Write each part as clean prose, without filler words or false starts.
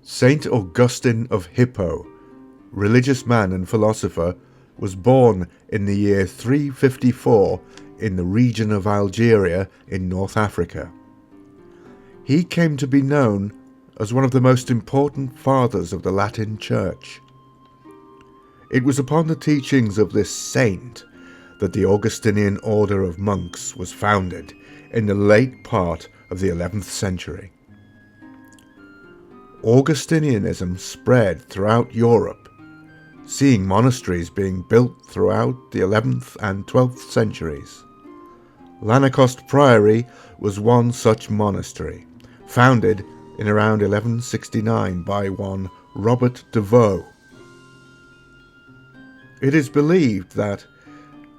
Saint Augustine of Hippo, religious man and philosopher, was born in the year 354 in the region of Algeria in North Africa. He came to be known as one of the most important fathers of the Latin Church. It was upon the teachings of this saint that the Augustinian order of monks was founded in the late part of the 11th century. Augustinianism spread throughout Europe, seeing monasteries being built throughout the 11th and 12th centuries. Lanercost Priory was one such monastery, founded in around 1169 by one Robert de Vaux. It is believed that,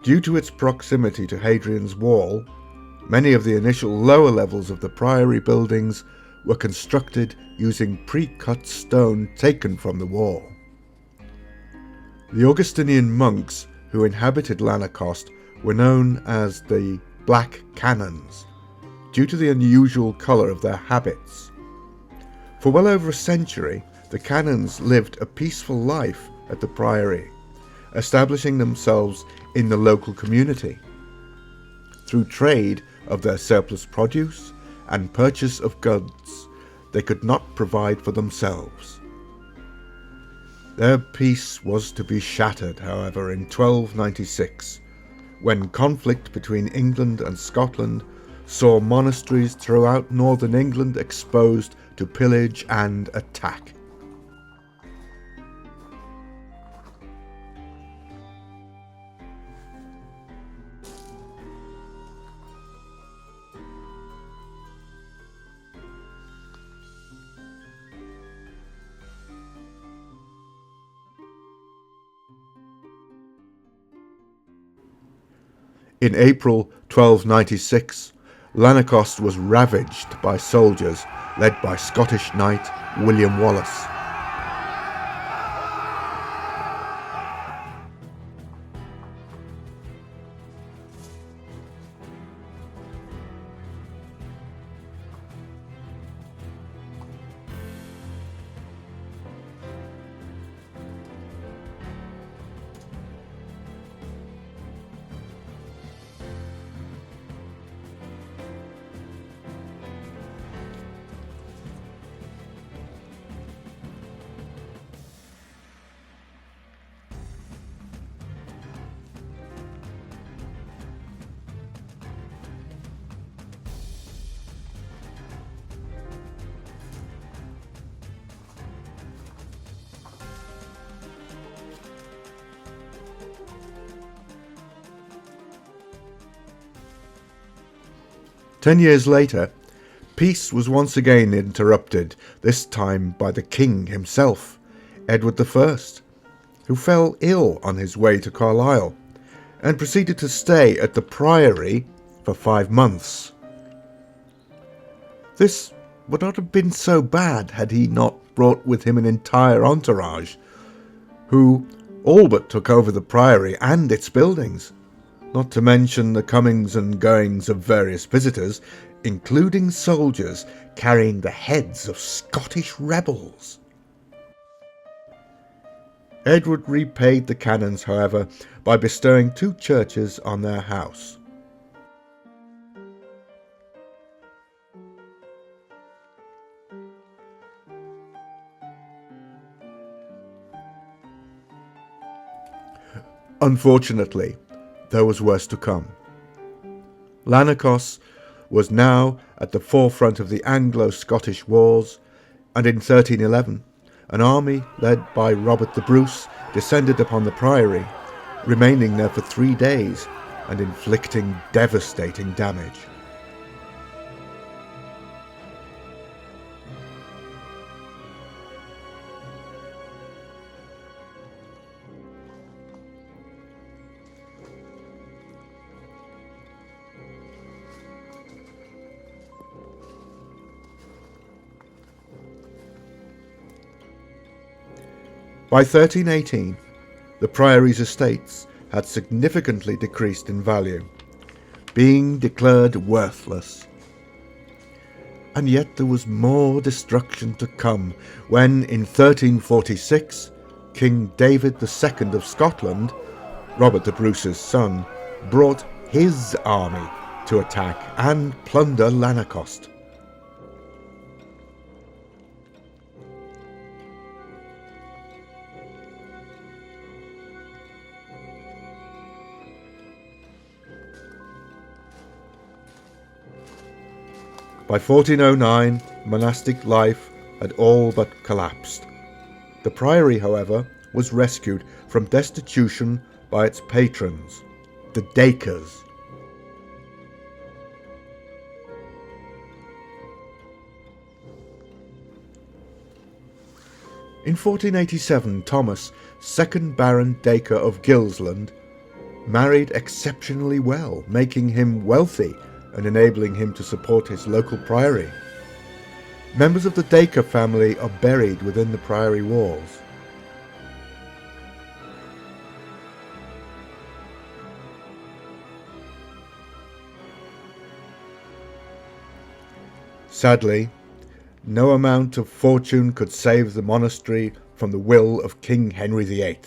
due to its proximity to Hadrian's Wall, many of the initial lower levels of the priory buildings were constructed using pre-cut stone taken from the wall. The Augustinian monks who inhabited Lanercost were known as the Black Canons, due to the unusual colour of their habits. For well over a century, the canons lived a peaceful life at the priory, establishing themselves in the local community through trade of their surplus produce and purchase of goods they could not provide for themselves. Their peace was to be shattered, however, in 1296, when conflict between England and Scotland saw monasteries throughout northern England exposed to pillage and attack. In April 1296, Lanercost was ravaged by soldiers led by Scottish knight William Wallace. Ten years later, peace was once again interrupted, this time by the king himself, Edward I, who fell ill on his way to Carlisle and proceeded to stay at the priory for 5 months. This would not have been so bad had he not brought with him an entire entourage, who all but took over the priory and its buildings, not to mention the comings and goings of various visitors, including soldiers carrying the heads of Scottish rebels. Edward repaid the canons, however, by bestowing 2 churches on their house. Unfortunately, there was worse to come. Lanercost was now at the forefront of the anglo-scottish wars, and in 1311 an army led by Robert the Bruce descended upon the priory, remaining there for 3 days and inflicting devastating damage. By 1318, the priory's estates had significantly decreased in value, being declared worthless. And yet there was more destruction to come when, in 1346, King David II of Scotland, Robert the Bruce's son, brought his army to attack and plunder Lanercost. By 1409, monastic life had all but collapsed. The priory, however, was rescued from destitution by its patrons, the Dakers. In 1487, Thomas, 2nd Baron Dacre of Gilsland, married exceptionally well, making him wealthy and enabling him to support his local priory. Members of the Dacre family are buried within the priory walls. Sadly, no amount of fortune could save the monastery from the will of King Henry VIII,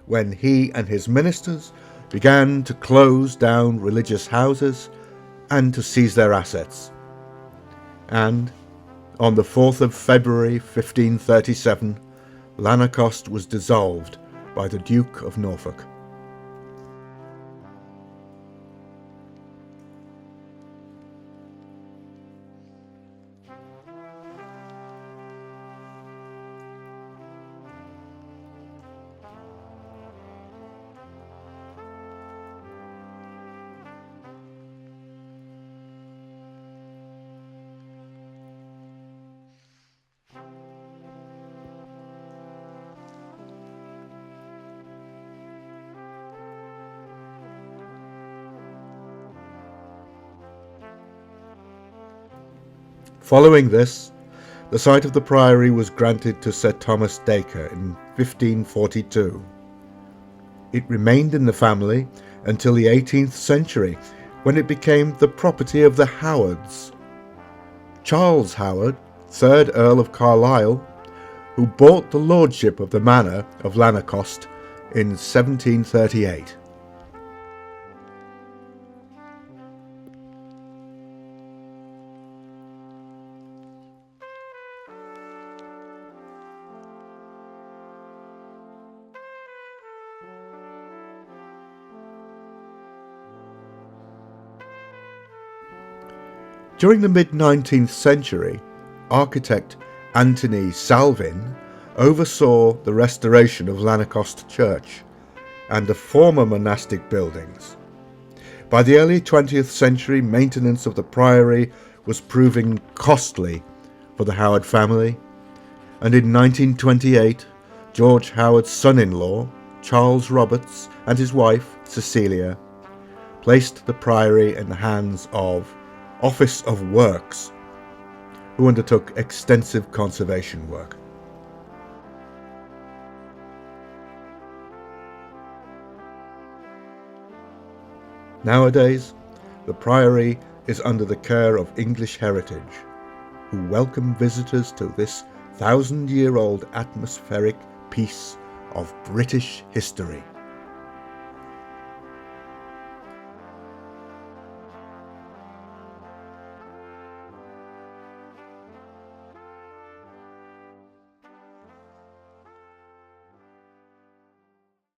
when he and his ministers began to close down religious houses and to seize their assets. And on the 4th of February 1537, Lanercost was dissolved by the Duke of Norfolk. Following this, the site of the priory was granted to Sir Thomas Dacre in 1542. It remained in the family until the 18th century, when it became the property of the Howards. Charles Howard, 3rd Earl of Carlisle, who bought the lordship of the manor of Lanercost in 1738. During the mid-19th century, architect Anthony Salvin oversaw the restoration of Lanercost Church and the former monastic buildings. By the early 20th century, maintenance of the priory was proving costly for the Howard family, and in 1928, George Howard's son-in-law, Charles Roberts, and his wife, Cecilia, placed the priory in the hands of Office of Works, who undertook extensive conservation work. Nowadays, the priory is under the care of English Heritage, who welcome visitors to this 1,000-year-old atmospheric piece of British history.